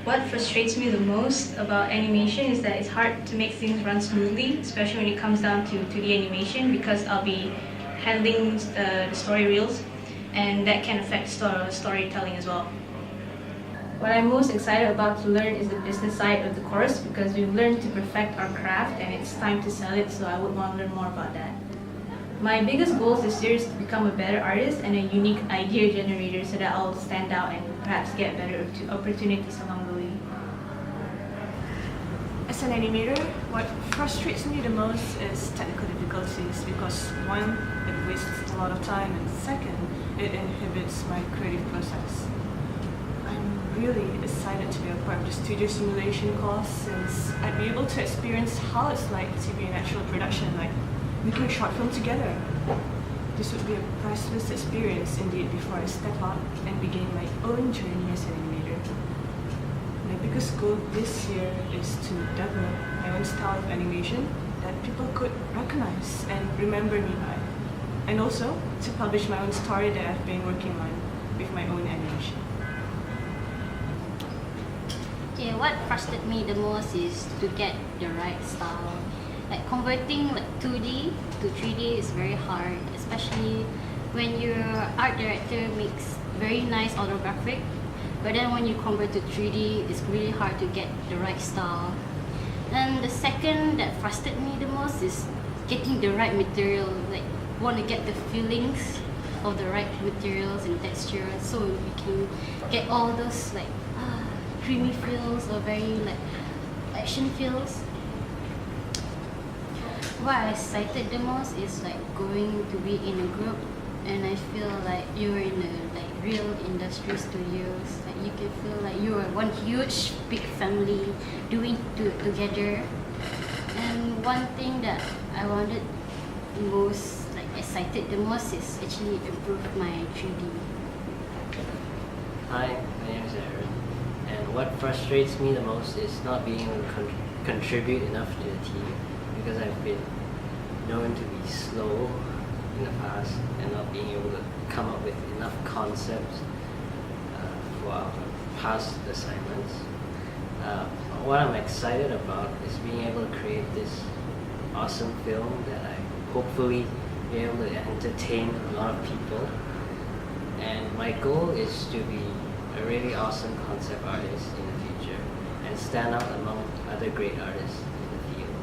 What frustrates me the most about animation is that it's hard to make things run smoothly, especially when it comes down to 2D animation, because I'll be handling the story reels, and that can affect storytelling as well. What I'm most excited about to learn is the business side of the course, because we've learned to perfect our craft and it's time to sell it, so I would want to learn more about that. My biggest goals this year is to become a better artist and a unique idea generator so that I'll stand out and perhaps get better opportunities along the way. As an animator, what frustrates me the most is technical difficulties because one, it wastes a lot of time, and second, it inhibits my creative process. I'm really excited to be a part of the studio simulation course since I'd be able to experience how it's like to be in actual production, like making a short film together. This would be a priceless experience indeed before I step out and begin my own journey as an animator. My biggest goal this year is to develop my own style of animation that people could recognize and remember me by. And also to publish my own story that I've been working on with my own animation. Okay, what frustrated me the most is to get the right style. Like converting like 2D to 3D is very hard, especially when your art director makes very nice autographic, but then when you convert to 3D, it's really hard to get the right style. And the second that frustrated me the most is getting the right material, like want to get the feelings of the right materials and textures so we can get all those like creamy feels or very like action feels. What I excited the most is like going to be in a group, and I feel like you're in a like real industry studios. Like you can feel like you're one huge big family doing together. And one thing that I wanted most like excited the most is actually improve my 3D. Hi, my name is Aaron, and what frustrates me the most is not being able to contribute enough to the team, because I've been known to be slow in the past and not being able to come up with enough concepts for our past assignments. What I'm excited about is being able to create this awesome film that I hopefully be able to entertain a lot of people. And my goal is to be a really awesome concept artist in the future and stand out among other great artists in the field.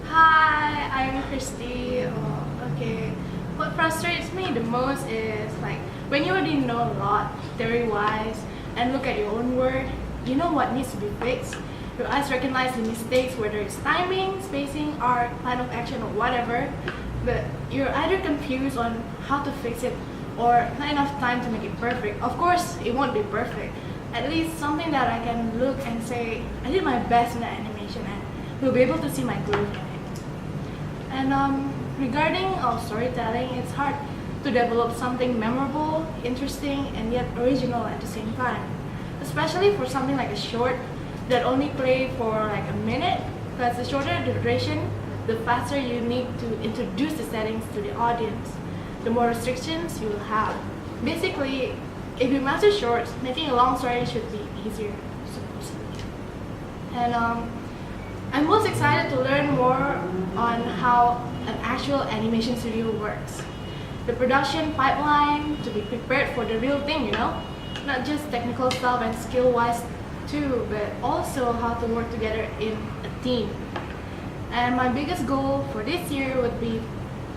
Hi, I'm Christy. Okay. What frustrates me the most is like when you already know a lot theory-wise and look at your own work, you know what needs to be fixed. Your eyes recognize the mistakes, whether it's timing, spacing, art, plan of action, or whatever. But you're either confused on how to fix it or not enough time to make it perfect. Of course, it won't be perfect. At least something that I can look and say, I did my best in that animation, and you'll be able to see my growth in it. And regarding our storytelling, it's hard to develop something memorable, interesting, and yet original at the same time. Especially for something like a short that only play for like a minute, because the shorter the duration, the faster you need to introduce the settings to the audience, the more restrictions you will have. Basically, if you master shorts, making a long story should be easier, supposedly. And I'm most excited to learn more on how an actual animation studio works. The production pipeline to be prepared for the real thing, you know? Not just technical stuff and skill-wise too, but also how to work together in a team. And my biggest goal for this year would be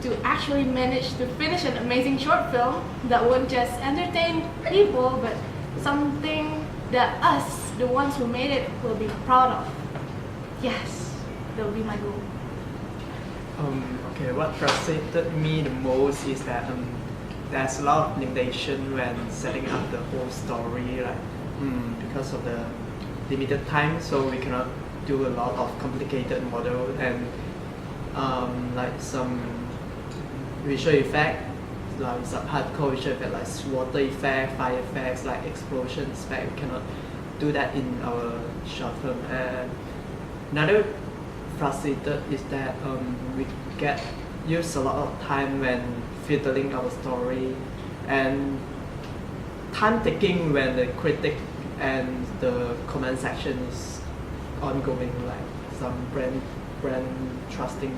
to actually manage to finish an amazing short film that won't just entertain people, but something that us, the ones who made it, will be proud of. Yes, that will be my goal. Okay, what frustrated me the most is that there's a lot of limitation when setting up the whole story, like because of the limited time, so we cannot do a lot of complicated model and like some visual effect, like some hardcore visual effect like water effect, fire effects, like explosion effect. We cannot do that in our short film. And another frustrated is that we get use a lot of time when filtering our story, and time taking when the critic and the comment section is ongoing, like some brand trusting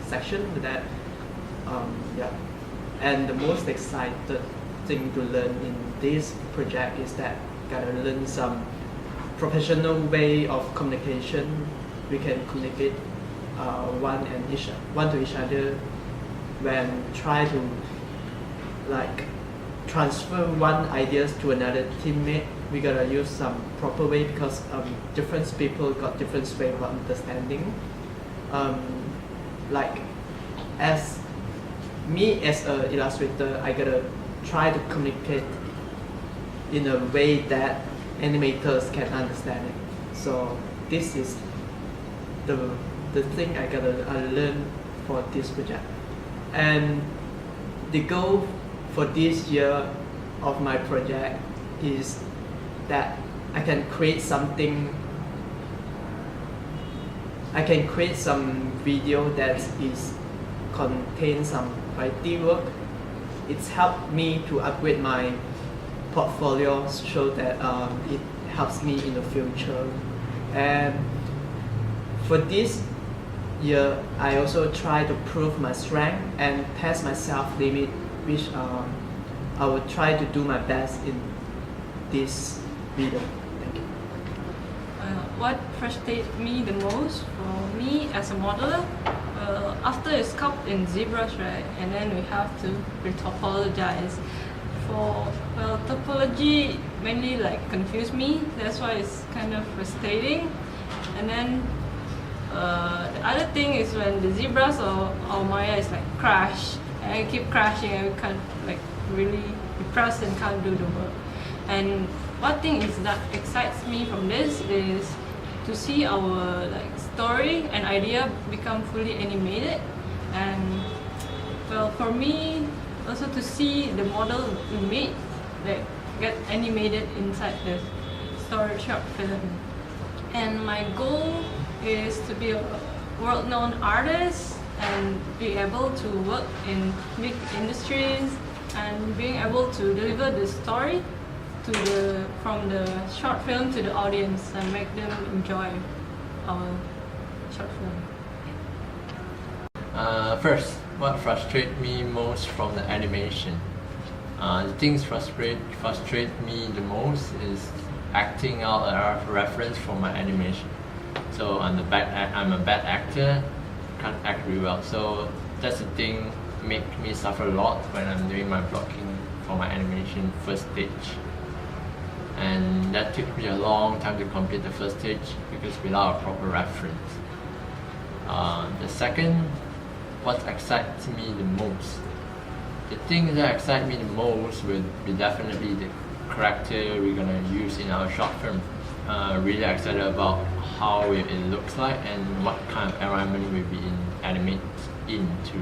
section that yeah. And the most excited thing to learn in this project is that gotta learn some professional way of communication. We can communicate one to each other when try to like transfer one ideas to another teammate. We gotta use some proper way because different people got different way of understanding. Like as me as an illustrator, I gotta try to communicate in a way that animators can understand it. So this is the thing I learn for this project. And the goal for this year of my project is that I can create some video that is contain some quality work. It's helped me to upgrade my portfolio, so that it helps me in the future. And for this year, I also try to prove my strength and test my self-limit, which I will try to do my best in this video. Thank you. What frustrates me the most for me as a modeler, after it's sculpt in ZBrush, right, and then we have to retopologize. Topology mainly like confuse me, that's why it's kind of frustrating. And then the other thing is when the ZBrush or Maya is like crash, and I keep crashing and we can't like really depressed and can't do the work. And one thing is that excites me from this is to see our like story and idea become fully animated, and well, for me also to see the model we made like get animated inside the story short film. And my goal is to be a world-known artist and be able to work in big industries and being able to deliver the story from the short film to the audience and make them enjoy our short film. First, what frustrates me most from the animation? The things frustrate me the most is acting out a reference from my animation. So I'm a bad actor, can't act really well. So that's the thing make me suffer a lot when I'm doing my blocking for my animation first stage. And that took me a long time to complete the first stage because without a proper reference. The second, what excites me the most? The thing that excites me the most will be definitely the character we're gonna use in our short film. Really excited about how it looks like and what kind of environment we'll be animate into.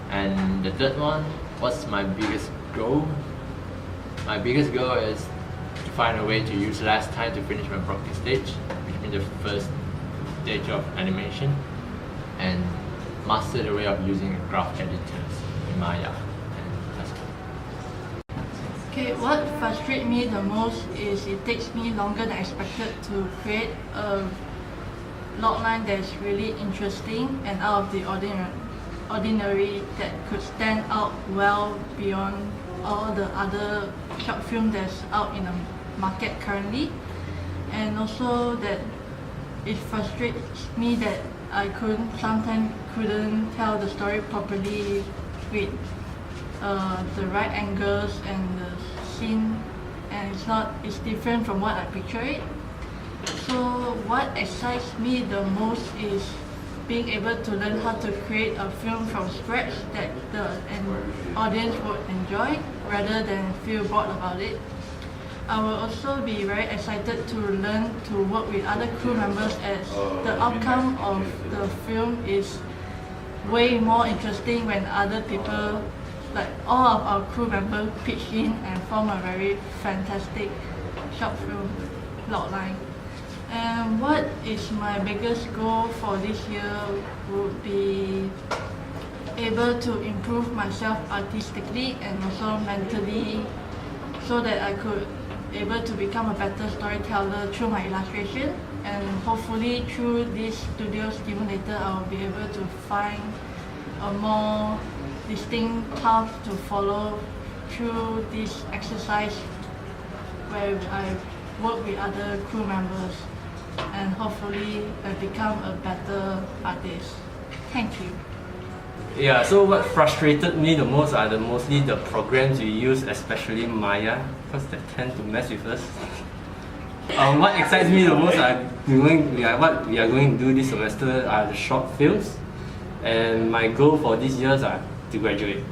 And the third one, what's my biggest goal? My biggest goal is to find a way to use less time to finish my blocking stage, which means the first stage of animation, and master the way of using graph editors in Maya. And that's all. Okay, what frustrates me the most is it takes me longer than expected to create a logline that's really interesting and out of the ordinary that could stand out well beyond all the other short film that's out in the market currently. And also that it frustrates me that I sometimes couldn't tell the story properly with the right angles and the scene, and it's different from what I picture it. So what excites me the most is being able to learn how to create a film from scratch that an audience would enjoy rather than feel bored about it. I will also be very excited to learn to work with other crew members as the outcome of the film is way more interesting when other people, like all of our crew members, pitch in and form a very fantastic short film logline. And what is my biggest goal for this year would be able to improve myself artistically and also mentally so that I could able to become a better storyteller through my illustration, and hopefully through this studio stimulator I will be able to find a more distinct path to follow through this exercise where I work with other crew members, and hopefully I become a better artist. Thank you. Yeah, so what frustrated me the most are mostly the programs you use, especially Maya, because they tend to mess with us. What excites me the most are what we are going to do this semester are the short films, and my goal for this year are to graduate.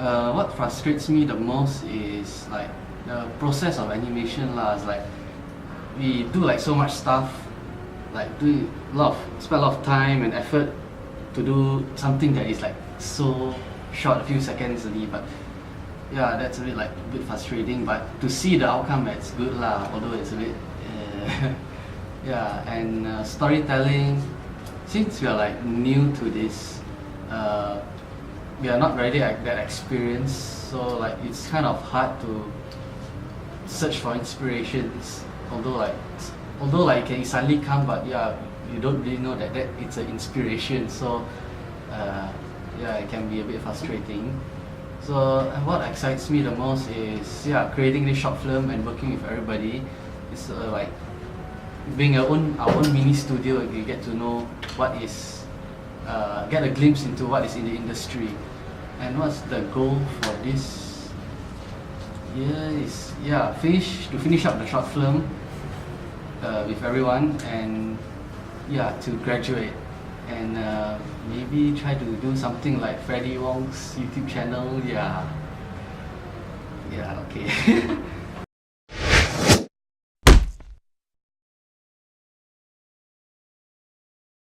What frustrates me the most is like the process of animation lah. It's like we do like so much stuff, like spend a lot of time and effort to do something that is like so short, a few seconds only. But yeah, that's a bit frustrating. But to see the outcome, that's good lah. Although it's a bit yeah. And storytelling, since we are like new to this, we are not really like that experienced, so like it's kind of hard to search for inspirations. Although it can suddenly come, but yeah, you don't really know that it's an inspiration. So yeah, it can be a bit frustrating. So what excites me the most is creating this short film and working with everybody. It's like being our own mini studio, and you get to know what is get a glimpse into what is in the industry. And what's the goal for this year is finish up the short film with everyone, and to graduate, and maybe try to do something like Freddie Wong's YouTube channel. Okay.